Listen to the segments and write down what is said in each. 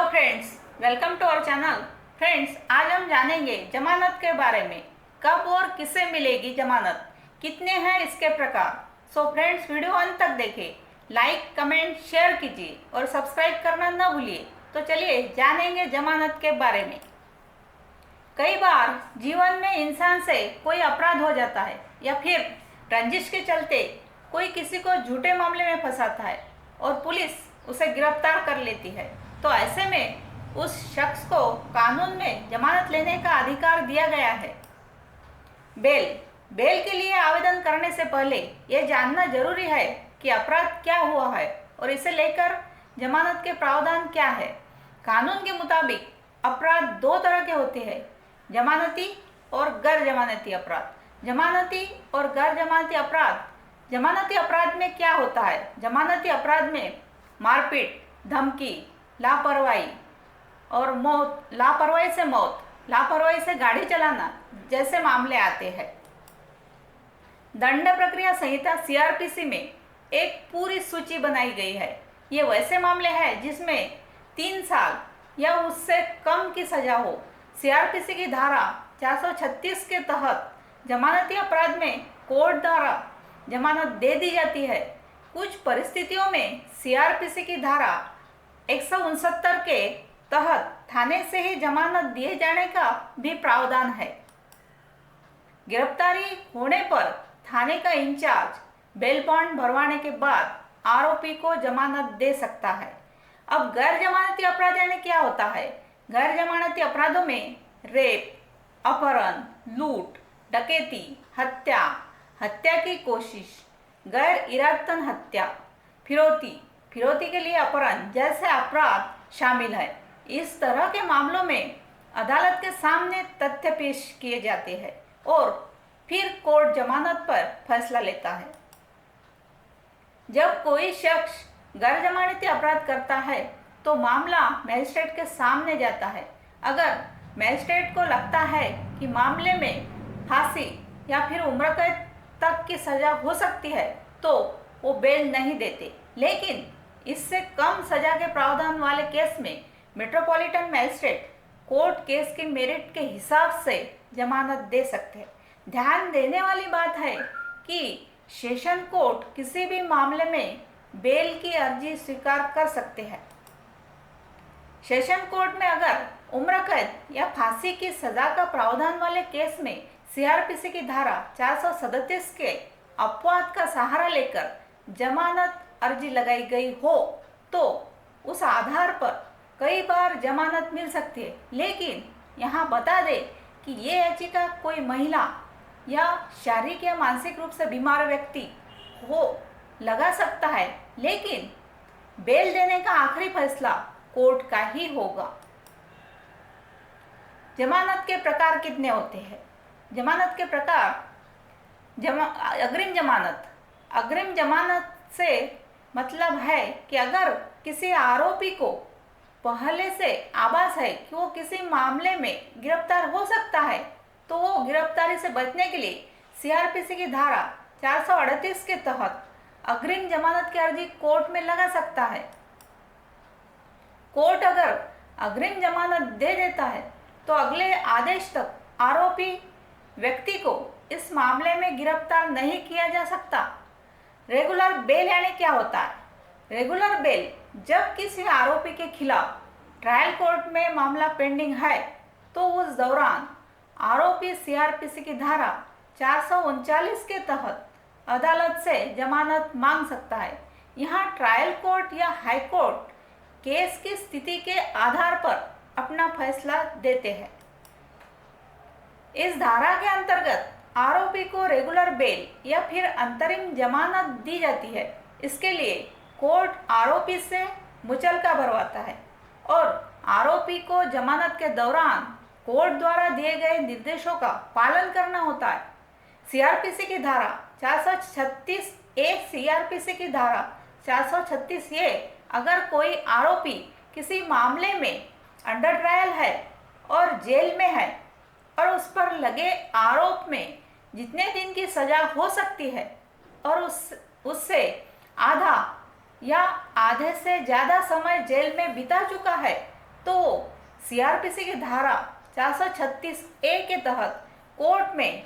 Friends, welcome to our channel. Friends, आज हम जानेंगे जमानत के बारे में। कब और किसे मिलेगी जमानत, कितने हैं इसके प्रकार। सो फ्रेंड्स, वीडियो अंत तक देखें, लाइक कमेंट शेयर कीजिए और सब्सक्राइब करना न भूलिए। तो चलिए जानेंगे जमानत के बारे में। कई बार जीवन में इंसान से कोई अपराध हो जाता है या फिर रंजिश के चलते कोई किसी को झूठे मामले में फंसाता है और पुलिस उसे गिरफ्तार कर लेती है। तो ऐसे में उस शख्स को कानून में जमानत लेने का अधिकार दिया गया है। बेल के लिए आवेदन करने से पहले यह जानना जरूरी है कि अपराध क्या हुआ है और इसे लेकर जमानत के प्रावधान क्या है। कानून के मुताबिक अपराध दो तरह के होते हैं, जमानती और गैर जमानती अपराध। जमानती और गैर जमानती अपराध। जमानती अपराध में क्या होता है? जमानती अपराध में मारपीट, धमकी, लापरवाही और मौत, लापरवाही से मौत, लापरवाही से गाड़ी चलाना जैसे मामले आते हैं। दंड प्रक्रिया संहिता सीआरपीसी में एक पूरी सूची बनाई गई है। ये वैसे मामले हैं जिसमें 3 साल या उससे कम की सजा हो। सीआरपीसी की धारा 436 के तहत जमानती अपराध में कोर्ट द्वारा जमानत दे दी जाती है। कुछ परिस्थितियों में सीआरपीसी की धारा 169 के तहत थाने से ही जमानत दिए जाने का भी प्रावधान है। गिरफ्तारी होने पर थाने का इंचार्ज बेल बॉन्ड भरवाने के बाद आरोपी को जमानत दे सकता है। अब गैर जमानती अपराध यानी क्या होता है? गैर जमानती अपराधों में रेप, अपहरण, लूट, डकैती, हत्या, हत्या की कोशिश, गैर इरादतन हत्या, फिरौती के लिए अपहरण जैसे अपराध शामिल है। इस तरह के मामलों में अदालत के सामने तथ्य पेश किए जाते हैं और फिर कोर्ट जमानत पर फैसला लेता है। जब कोई शख्स गैर जमानती अपराध करता है तो मामला मजिस्ट्रेट के सामने जाता है। अगर मजिस्ट्रेट को लगता है कि मामले में फांसी या फिर उम्र कैद तक की सजा हो सकती है तो वो बेल नहीं देते, लेकिन इससे कम सजा के प्रावधान वाले केस में मेट्रोपॉलिटन मजिस्ट्रेट कोर्ट केस के मेरिट के हिसाब से जमानत दे सकते हैं। ध्यान देने वाली बात है कि सेशन कोर्ट किसी भी मामले में बेल की अर्जी स्वीकार कर सकते हैं। सेशन कोर्ट में अगर उम्र कैद या फांसी की सजा का प्रावधान वाले केस में सीआरपीसी की धारा 437 के अपवाद का सहारा लेकर जमानत अर्जी लगाई गई हो तो उस आधार पर कई बार जमानत मिल सकती है। लेकिन यहाँ बता दें कि ये याचिका कोई महिला या शारीरिक या मानसिक रूप से बीमार व्यक्ति हो लगा सकता है, लेकिन बेल देने का आखिरी फैसला कोर्ट का ही होगा। जमानत के प्रकार कितने होते हैं? जमानत के प्रकार। अग्रिम जमानत। अग्रिम जमानत से मतलब है कि अगर किसी आरोपी को पहले से आभास है कि वो किसी मामले में गिरफ्तार हो सकता है तो वो गिरफ्तारी से बचने के लिए सीआरपीसी की धारा 438 के तहत अग्रिम जमानत की अर्जी कोर्ट में लगा सकता है। कोर्ट अगर अग्रिम जमानत दे देता है तो अगले आदेश तक आरोपी व्यक्ति को इस मामले में गिरफ्तार नहीं किया जा सकता। रेगुलर बेल यानी क्या होता है? रेगुलर बेल जब किसी आरोपी के खिलाफ ट्रायल कोर्ट में मामला पेंडिंग है तो उस दौरान आरोपी सीआरपीसी की धारा 439 के तहत अदालत से जमानत मांग सकता है। यहाँ ट्रायल कोर्ट या हाई कोर्ट केस की स्थिति के आधार पर अपना फैसला देते हैं। इस धारा के अंतर्गत आरोपी को रेगुलर बेल या फिर अंतरिम जमानत दी जाती है। इसके लिए कोर्ट आरोपी से मुचलका भरवाता है और आरोपी को जमानत के दौरान कोर्ट द्वारा दिए गए निर्देशों का पालन करना होता है। सीआरपीसी की धारा 436 ए सीआरपीसी की धारा 436 ए अगर कोई आरोपी किसी मामले में अंडर ट्रायल है और जेल में है और उस पर लगे आरोप में जितने दिन की सजा हो सकती है और उससे आधा या आधे से ज़्यादा समय जेल में बिता चुका है तो वो सीआरपीसी की धारा 436 ए के तहत कोर्ट में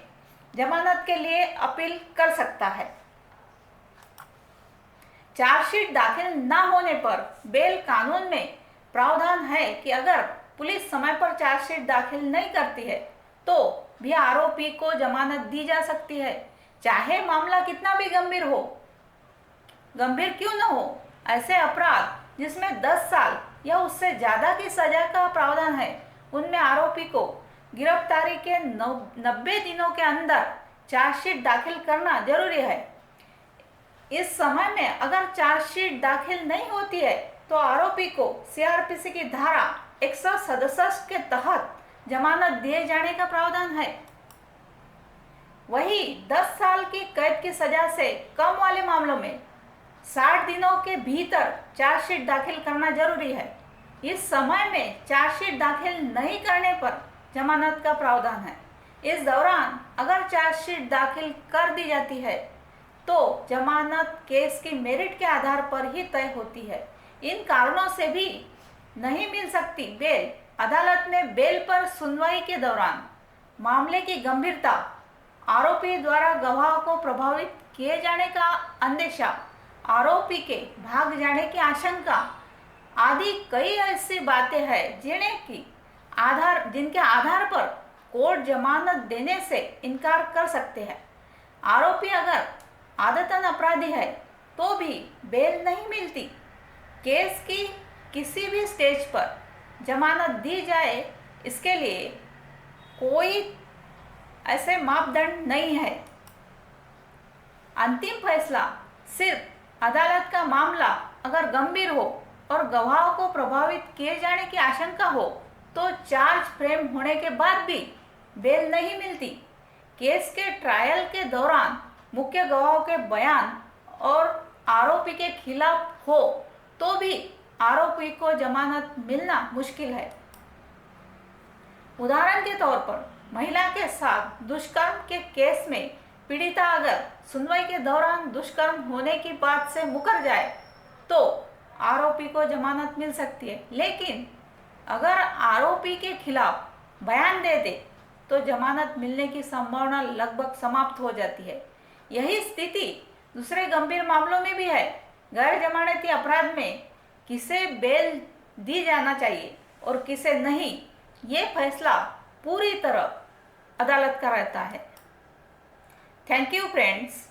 जमानत के लिए अपील कर सकता है। चार्जशीट दाखिल न होने पर बेल कानून में प्रावधान है कि अगर पुलिस समय पर चार्जशीट दाखिल नहीं करती है तो भी आरोपी को जमानत दी जा सकती है, चाहे मामला कितना भी गंभीर क्यों न हो। ऐसे अपराध जिसमें 10 साल या उससे ज़्यादा की सजा का प्रावधान है, उनमें आरोपी को गिरफ्तारी के 90 दिनों के अंदर चार्जशीट दाखिल करना जरूरी है। इस समय में अगर चार्जशीट दाखिल नहीं होती है तो आरोपी को सीआरपीसी की धारा 167 के तहत जमानत दिए जाने का प्रावधान है। वही 10 साल की कैद की सजा से कम वाले मामलों में 60 दिनों के भीतर चार्जशीट दाखिल करना जरूरी है। इस समय में चार्जशीट दाखिल नहीं करने पर जमानत का प्रावधान है। इस दौरान अगर चार्जशीट दाखिल कर दी जाती है तो जमानत केस की मेरिट के आधार पर ही तय होती है। इन कारणों से भी नहीं मिल सकती बेल। अदालत में बेल पर सुनवाई के दौरान मामले की गंभीरता, आरोपी द्वारा गवाह को प्रभावित किए जाने का अंदेशा, आरोपी के भाग जाने की आशंका आदि कई ऐसी बातें हैं जिनके आधार पर कोर्ट जमानत देने से इनकार कर सकते हैं। आरोपी अगर आदतन अपराधी है तो भी बेल नहीं मिलती। केस की किसी भी स्टेज पर जमानत दी जाए, इसके लिए कोई ऐसे मापदंड नहीं है। अंतिम फैसला सिर्फ अदालत का मामला अगर गंभीर हो और गवाह को प्रभावित किए जाने की आशंका हो तो चार्ज फ्रेम होने के बाद भी बेल नहीं मिलती। केस के ट्रायल के दौरान मुख्य गवाहों के बयान और आरोपी के खिलाफ हो तो भी आरोपी को जमानत मिलना मुश्किल है। उदाहरण के तौर पर महिला के साथ दुष्कर्म के केस में पीड़िता अगर सुनवाई के दौरान दुष्कर्म होने की बात से मुकर जाए तो आरोपी को जमानत मिल सकती है, लेकिन अगर आरोपी के खिलाफ बयान दे दे तो जमानत मिलने की संभावना लगभग समाप्त हो जाती है। यही स्थिति दूसरे गंभीर मामलों में भी है। गैर जमानती अपराध में किसे बेल दी जाना चाहिए और किसे नहीं, ये फैसला पूरी तरह अदालत का रहता है। Thank you friends.